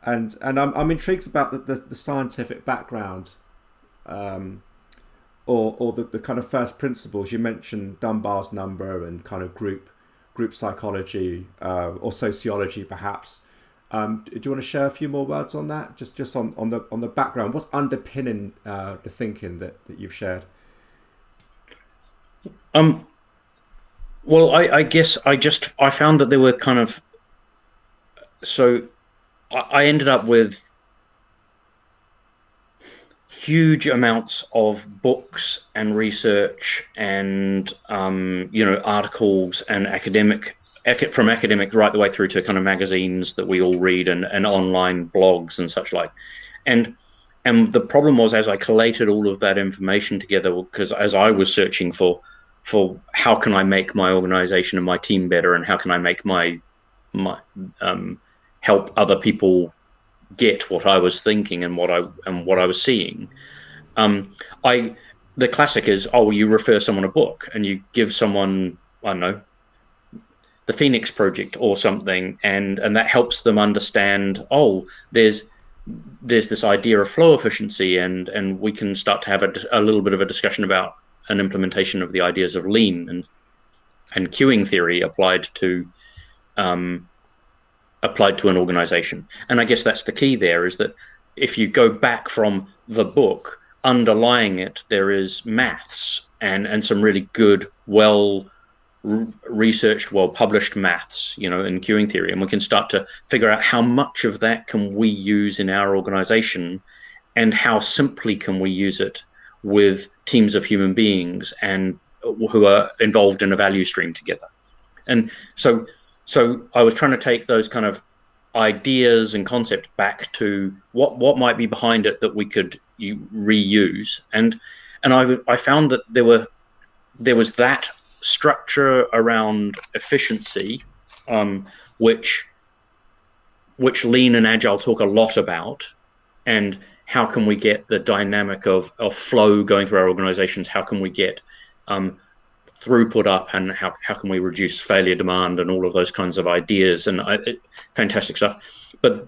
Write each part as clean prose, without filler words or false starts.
And I'm intrigued about the scientific background, or the kind of first principles. You mentioned Dunbar's number and kind of group psychology, or sociology perhaps. Do you want to share a few more words on that? Just on the background. What's underpinning the thinking that you've shared? Um, well, I guess I found that there were kind of so I ended up with huge amounts of books and research and articles and from academics right the way through to kind of magazines that we all read and online blogs and such like. And and the problem was, as I collated all of that information together, because as I was searching for how can I make my organization and my team better, and how can I make my help other people get what I was thinking and what I was seeing. I The classic is, oh, you refer someone a book and you give someone, I don't know, the Phoenix Project or something, and that helps them understand, oh, there's this idea of flow efficiency, and we can start to have a little bit of a discussion about an implementation of the ideas of lean and queuing theory um, applied to an organization. And I guess that's the key there, is that if you go back from the book, underlying it, there is maths and some really good, well researched, well published maths, in queuing theory. And we can start to figure out how much of that can we use in our organization, and how simply can we use it with teams of human beings and who are involved in a value stream together. And so I was trying to take those kind of ideas and concepts back to what might be behind it that we could reuse. And I found that there was that structure around efficiency, which lean and agile talk a lot about, and how can we get the dynamic of flow going through our organizations? How can we get throughput up, and how can we reduce failure demand, and all of those kinds of ideas, and fantastic stuff. But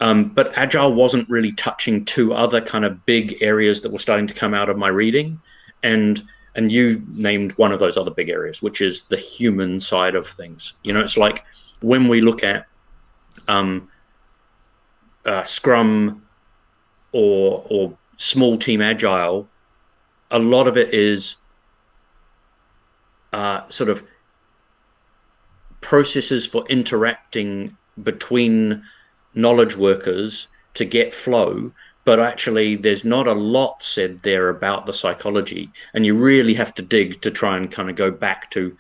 agile wasn't really touching two other kind of big areas that were starting to come out of my reading, and you named one of those other big areas, which is the human side of things. It's like when we look at Scrum or small team agile, a lot of it is sort of processes for interacting between knowledge workers to get flow, but actually there's not a lot said there about the psychology, and you really have to dig to try and kind of go back to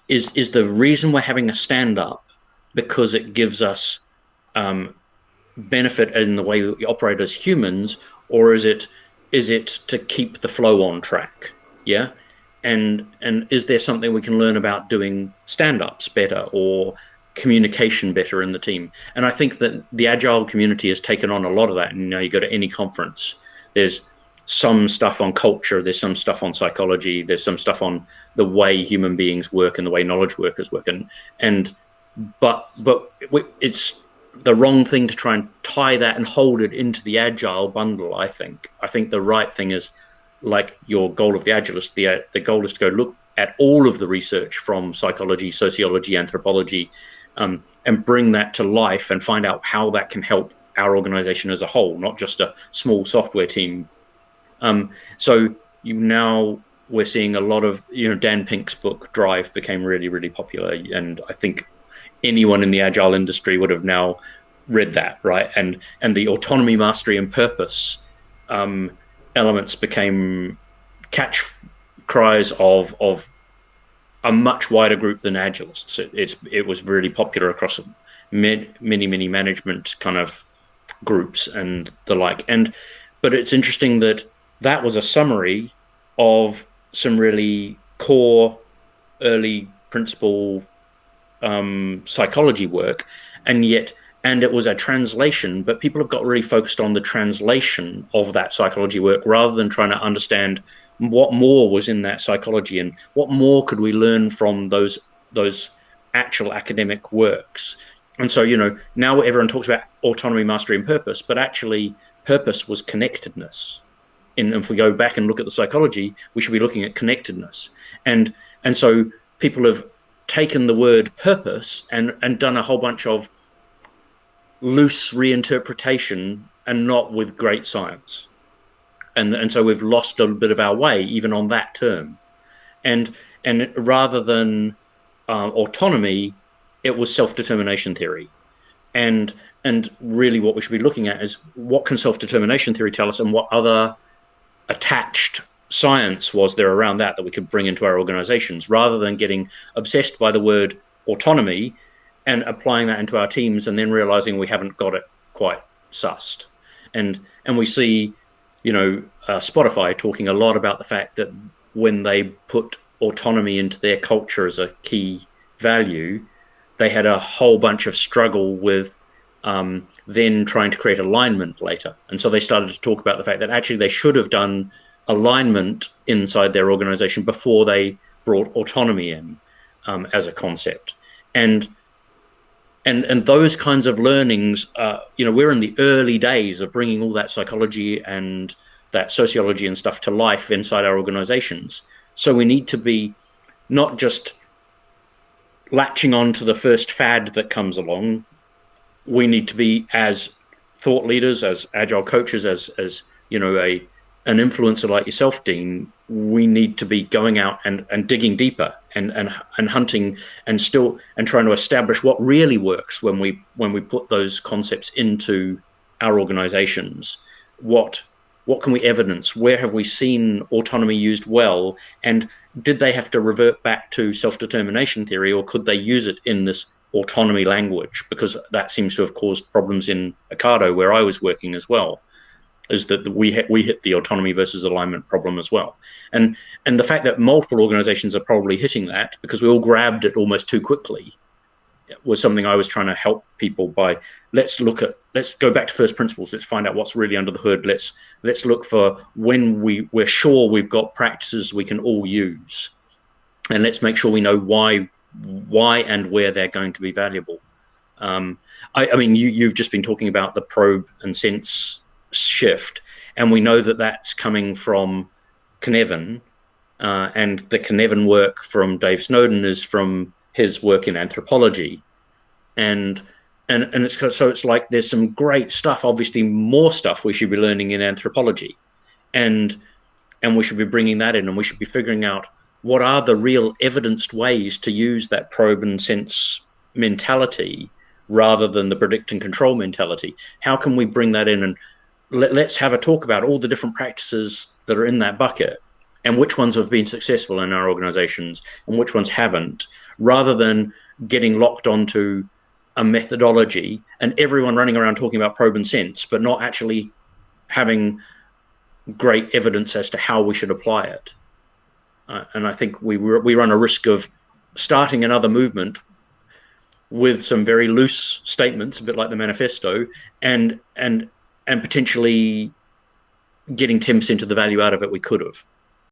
is the reason we're having a stand up because it gives us benefit in the way that we operate as humans, or is it to keep the flow on track? Yeah. And is there something we can learn about doing stand-ups better, or communication better in the team? And I think that the agile community has taken on a lot of that. And you go to any conference, there's some stuff on culture, there's some stuff on psychology, there's some stuff on the way human beings work and the way knowledge workers work. But it's the wrong thing to try and tie that and hold it into the agile bundle. I think the right thing is, like your goal of the agilist, the goal is to go look at all of the research from psychology, sociology, anthropology, and bring that to life and find out how that can help our organization as a whole, not just a small software team. So we're seeing a lot of, Dan Pink's book Drive became really, really popular, and I think anyone in the agile industry would have now read that, right? And the autonomy, mastery, and purpose elements became catch cries of a much wider group than agilists. It was really popular across many management kind of groups and the like. But it's interesting that was a summary of some really core early principle psychology work, and it was a translation, but people have got really focused on the translation of that psychology work rather than trying to understand what more was in that psychology and what more could we learn from those actual academic works. And so, now everyone talks about autonomy, mastery, and purpose, but actually, purpose was connectedness. And if we go back and look at the psychology, we should be looking at connectedness. And so people have taken the word purpose and done a whole bunch of loose reinterpretation and not with great science. And so we've lost a bit of our way even on that term. And rather than autonomy, it was self-determination theory. And really what we should be looking at is what can self-determination theory tell us, and what other attached science was there around that we could bring into our organizations, rather than getting obsessed by the word autonomy and applying that into our teams and then realizing we haven't got it quite sussed. And we see, Spotify talking a lot about the fact that when they put autonomy into their culture as a key value, they had a whole bunch of struggle with then trying to create alignment later. And so they started to talk about the fact that actually they should have done alignment inside their organization before they brought autonomy in as a concept. And those kinds of learnings, we're in the early days of bringing all that psychology and that sociology and stuff to life inside our organizations. So we need to be not just latching on to the first fad that comes along. We need to be, as thought leaders, as agile coaches, as an influencer like yourself, Dean, we need to be going out and digging deeper and hunting and trying to establish what really works when we put those concepts into our organizations. What can we evidence? Where have we seen autonomy used well? And did they have to revert back to self-determination theory, or could they use it in this autonomy language? Because that seems to have caused problems in Ocado, where I was working as well, is that we hit the autonomy versus alignment problem as well. And the fact that multiple organizations are probably hitting that because we all grabbed it almost too quickly was something I was trying to help people by. Let's go back to first principles. Let's find out what's really under the hood. Let's look for when we're sure we've got practices we can all use, and let's make sure we know why and where they're going to be valuable. I mean, you've just been talking about the probe and sense shift, and we know that that's coming from Cynefin, and the Cynefin work from Dave Snowden is from his work in anthropology, and it's like there's some great stuff, obviously more stuff we should be learning in anthropology, and we should be bringing that in, and we should be figuring out what are the real evidenced ways to use that probe and sense mentality rather than the predict and control mentality. How can we bring that in, and let's have a talk about all the different practices that are in that bucket and which ones have been successful in our organizations and which ones haven't, rather than getting locked onto a methodology and everyone running around talking about probe and sense, but not actually having great evidence as to how we should apply it. And I think we run a risk of starting another movement with some very loose statements, a bit like the manifesto, and potentially getting 10% of the value out of it we could have.